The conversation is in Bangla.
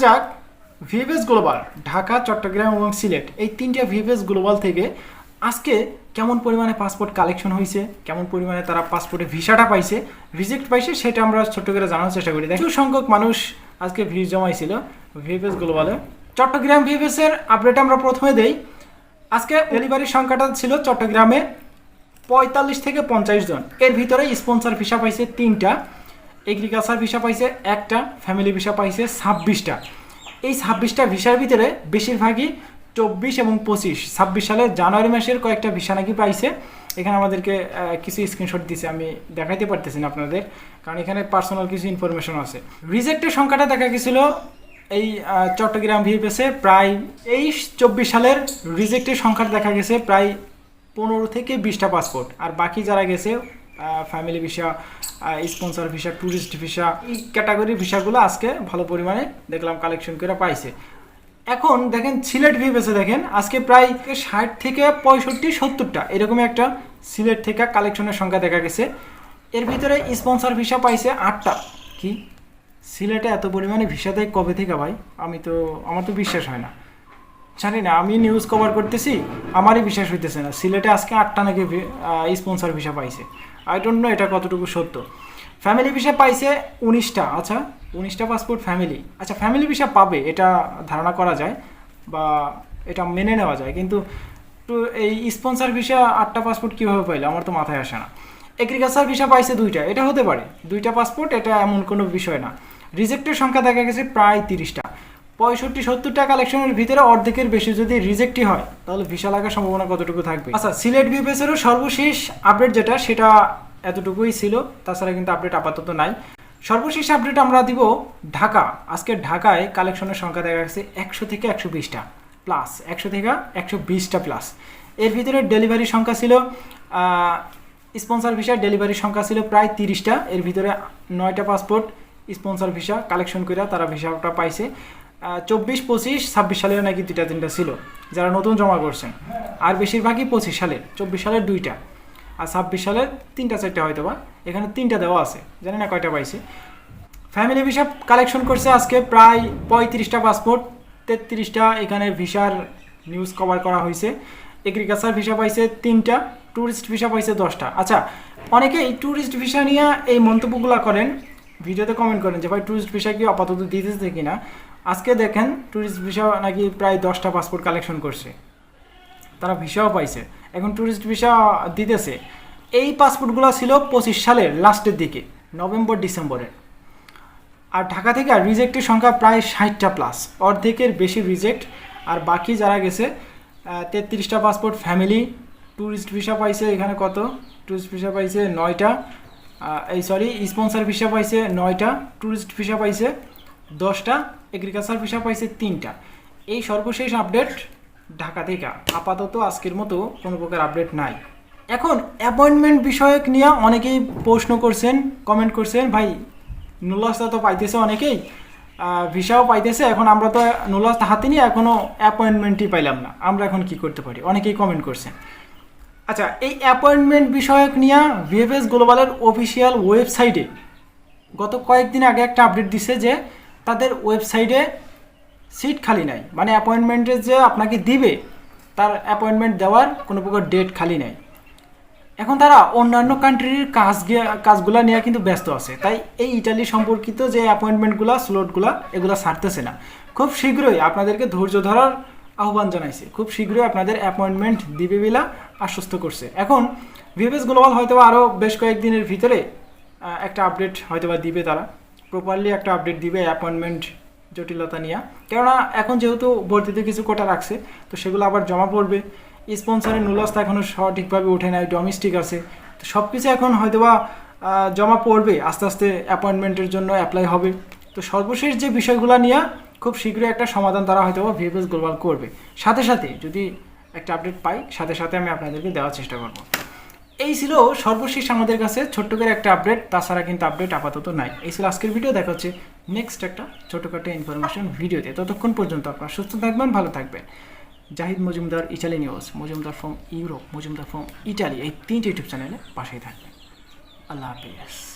যাক ভিএফএস গ্লোবাল ঢাকা, চট্টগ্রাম এবং সিলেট এই তিনটা ভিএফএস গ্লোবাল থেকে আজকে কেমন পরিমাণে পাসপোর্ট কালেকশন হয়েছে, কেমন পরিমাণে তারা পাসপোর্টে ভিসাটা পাইছে, রিজেক্ট পাইছে, সেটা আমরা ছোট্ট করে জানার চেষ্টা করি। কিছু সংখ্যক মানুষ আজকে ভিড় জমাইছিল ভিএফএস গ্লোবালে। চট্টগ্রাম ভিএফএস এর আপডেট আমরা প্রথমে দেই। আজকে ডেলিভারির সংখ্যাটা ছিল চট্টগ্রামে 45 থেকে 50 জন। এর ভিতরে স্পন্সর ভিসা পাইছে 3টা, এগ্রিকালচার ভিসা পাইছে 1টা, ফ্যামিলি ভিসা পাইছে 26টা। এই 26টা ভিসার ভিতরে বেশিরভাগই 24 এবং 25 সালের জানুয়ারি মাসের কয়েকটা ভিসা নাকি পাইছে। এখানে আমাদেরকে কিছু স্ক্রিনশট দিছে, আমি দেখাইতে পারতেছি না আপনাদের, কারণ এখানে পার্সোনাল কিছু ইনফরমেশন আছে। রিজেক্টের সংখ্যাটা দেখা গেছিল এই চট্টগ্রাম ভিএফএসে প্রায় 23-24 সালের রিজেক্টের সংখ্যা দেখা গেছে প্রায় 15 থেকে 20টা পাসপোর্ট। আর বাকি যারা গেছে family visa, sponsor visa, tourist visa, এই ক্যাটাগরির ভিসাগুলো আজকে ভালো পরিমাণে দেখলাম কালেকশন করে পাইছে। এখন দেখেন সিলেট ভিএফএসে দেখেন আজকে প্রায় 60 থেকে 65-70টা এরকমই একটা সিলেট থেকে কালেকশনের সংখ্যা দেখা গেছে। এর ভিতরে স্পন্সর ভিসা পাইছে 8টা। কি সিলেটে এত পরিমাণে ভিসা দেয় কবে থেকে ভাই? আমার তো বিশ্বাস হয় না। জানি না, আমি নিউজ কভার করতেছি, আমারই বিশ্বাস হইতেছে না। সিলেটে আজকে 8টা নাকি স্পন্সর ভিসা পাইছে। আই ডোন্ট নো এটা কতটুকু সত্য। ফ্যামিলি ভিসা পাইছে 19টা। আচ্ছা, 19টা পাসপোর্ট ফ্যামিলি। আচ্ছা, ফ্যামিলি ভিসা পাবে এটা ধারণা করা যায় বা এটা মেনে নেওয়া যায়, কিন্তু এই স্পন্সর ভিসা 8টা পাসপোর্ট কীভাবে পাইলো আমার তো মাথায় আসে না। এগ্রিকালচার ভিসা পাইছে 2টা, এটা হতে পারে 2টা পাসপোর্ট, এটা এমন কোনো বিষয় না। রিজেক্টের সংখ্যা দেখা গেছে প্রায় 30টা। 65-70টা কালেকশনের ভিতরে অর্ধেকের বেশি যদি রিজেক্টই হয় তাহলে ভিসা লাগার সম্ভাবনা কতটুকু থাকবে? আচ্ছা, সিলেট ভিএফএসেরও সর্বশেষ আপডেট যেটা সেটা এতটুকুই ছিল, তাছাড়া কিন্তু আপডেট আপাতত নাই। সর্বশেষ আপডেট আমরা দিব ঢাকা। আজকে ঢাকায় কালেকশনের সংখ্যা দেখা গেছে 100 থেকে 120টা প্লাস, 100 থেকে 120টা প্লাস। এর ভিতরে ডেলিভারির সংখ্যা ছিল স্পন্সর ভিসার ডেলিভারির সংখ্যা ছিল প্রায় 30টা। এর ভিতরে 9টা পাসপোর্ট স্পন্সর ভিসা কালেকশন করে তারা ভিসাটা পাইছে। 24-25-26 সালের নাকি 2-3টা ছিল যারা নতুন জমা করছেন, আর বেশিরভাগই 25 সালের, 24 সালের 2টা, আর 26 সালের 3-4টা হয়তো বা, এখানে 3টা দেওয়া আছে, জানি না কয়টা পাইছে। ফ্যামিলি ভিসা কালেকশন করছে আজকে প্রায় 35টা পাসপোর্ট, 33টা এখানে ভিসার নিউজ কভার করা হয়েছে। এগ্রিকালচার ভিসা পাইছে 3টা, ট্যুরিস্ট ভিসা পাইছে 10টা। আচ্ছা, অনেকে এই ট্যুরিস্ট ভিসা নিয়ে এই মন্তব্যগুলো করেন, ভিডিওতে কমেন্ট করেন যে ভাই ট্যুরিস্ট ভিসা কি আপাতত দিতেছে কিনা। আজকে দেখেন ট্যুরিস্ট ভিসা নাকি প্রায় 10টা পাসপোর্ট কালেকশন করছে, তারা ভিসাও পাইছে, এখন ট্যুরিস্ট ভিসা দিতেছে। এই পাসপোর্টগুলো ছিল 25 সালের লাস্টের দিকে, নভেম্বর-ডিসেম্বরের। আর ঢাকা থেকে রিজেক্টের সংখ্যা প্রায় 60টা প্লাস, অর্ধেকের বেশি রিজেক্ট। আর বাকি যারা গেছে 33টা পাসপোর্ট ফ্যামিলি। ট্যুরিস্ট ভিসা পাইছে এখানে কত? ট্যুরিস্ট ভিসা পাইছে 9টা, স্পন্সর ভিসা পাইছে 9টা, ট্যুরিস্ট ভিসা পাইছে 10টা, এগ্রিকালচার ভিসা পাইছে 3টা। এই সর্বশেষ আপডেট ঢাকা থেকে। আপাতত আজকের মতো কোনো প্রকার আপডেট নাই। এখন অ্যাপয়েন্টমেন্ট বিষয়ক নিয়ে অনেকেই প্রশ্ন করছেন, কমেন্ট করছেন, ভাই নুলাসটা তো পাইতেছে অনেকেই, ভিসাও পাইতেছে, এখন আমরা তো নুলাস হাতে নিয়ে এখনও অ্যাপয়েন্টমেন্টই পাইলাম না, আমরা এখন কি করতে পারি? অনেকেই কমেন্ট করছেন। আচ্ছা, এই অ্যাপয়েন্টমেন্ট বিষয়ক নিয়ে ভিএফএস গ্লোবালের অফিসিয়াল ওয়েবসাইটে গত কয়েকদিন আগে একটা আপডেট দিছে যে তাদের ওয়েবসাইটে সিট খালি নাই, মানে অ্যাপয়েন্টমেন্টে যে আপনাকে দিবে তার অ্যাপয়েন্টমেন্ট দেওয়ার কোনো প্রকার ডেট খালি নাই। এখন তারা অন্যান্য কান্ট্রির কাজগুলো নিয়ে কিন্তু ব্যস্ত আছে, তাই এই ইটালি সম্পর্কিত যে অ্যাপয়েন্টমেন্টগুলো, স্লটগুলো, এগুলো ছাড়তেছে না। খুব শীঘ্রই আপনাদেরকে ধৈর্য ধরার আহ্বান জানাইছে, খুব শীঘ্রই আপনাদের অ্যাপয়েন্টমেন্ট দিবে বলে আশ্বস্ত করছে। এখন ভিএফএস গ্লোবাল হয়তো আরও বেশ কয়েকদিনের ভিতরে একটা আপডেট হয়তো বা দিবে, তারা প্রপারলি একটা আপডেট দিবে অ্যাপয়েন্টমেন্ট জটিলতা নিয়ে। কেননা এখন যেহেতু ভর্তিতে কিছু কোটা রাখছে, তো সেগুলো আবার জমা পড়বে। স্পন্সরের নুলাসটা এখনও সঠিকভাবে ওঠে নাই, ডোমেস্টিক আছে, তো সব কিছু এখন হয়তোবা জমা পড়বে, আস্তে আস্তে অ্যাপয়েন্টমেন্টের জন্য অ্যাপ্লাই হবে। তো সর্বশেষ যে বিষয়গুলো নিয়ে খুব শীঘ্রই একটা সমাধান তারা হয়তোবা ভিএফএস গ্লোবাল করবে। সাথে সাথে যদি একটা আপডেট পাই, সাথে সাথে আমি আপনাদেরকে দেওয়ার চেষ্টা করব। এই ছিল সর্বশেষ আমাদের কাছে ছোট্ট করে একটা আপডেট, তাছাড়া কিন্তু আপডেট আপাতত নাই। এই ছিল আজকের ভিডিও, দেখা হচ্ছে নেক্সট একটা ছোটোখাটো ইনফরমেশন ভিডিওতে। ততক্ষণ পর্যন্ত আপনারা সুস্থ থাকবেন, ভালো থাকবেন। Zahid Majumdar, Italy news, Majumdar from Europe, Majumdar from Italy, এই 3টে ইউটিউব চ্যানেলে পাশেই থাকবেন। আল্লাহ হাফিজ।